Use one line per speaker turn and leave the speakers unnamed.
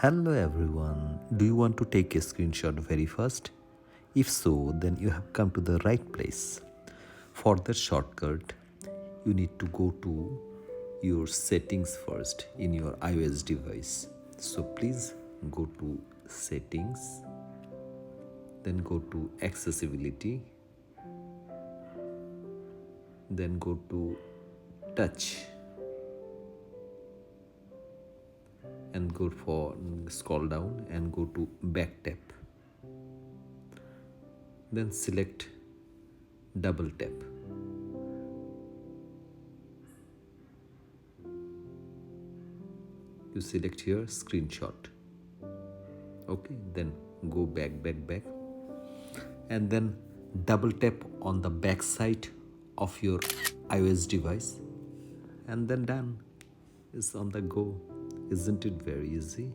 Hello everyone. Do you want to take a screenshot very fast? If so, then you have come to the right place. For the shortcut, you need to go to your settings first in your iOS device. So please go to settings, then go to accessibility, then go to touch and go for scroll down and go to back tap, then select double tap. You select here screenshot. Okay, then go back and then double tap on the back side of your iOS device and then done. It's on the go. Isn't it very easy?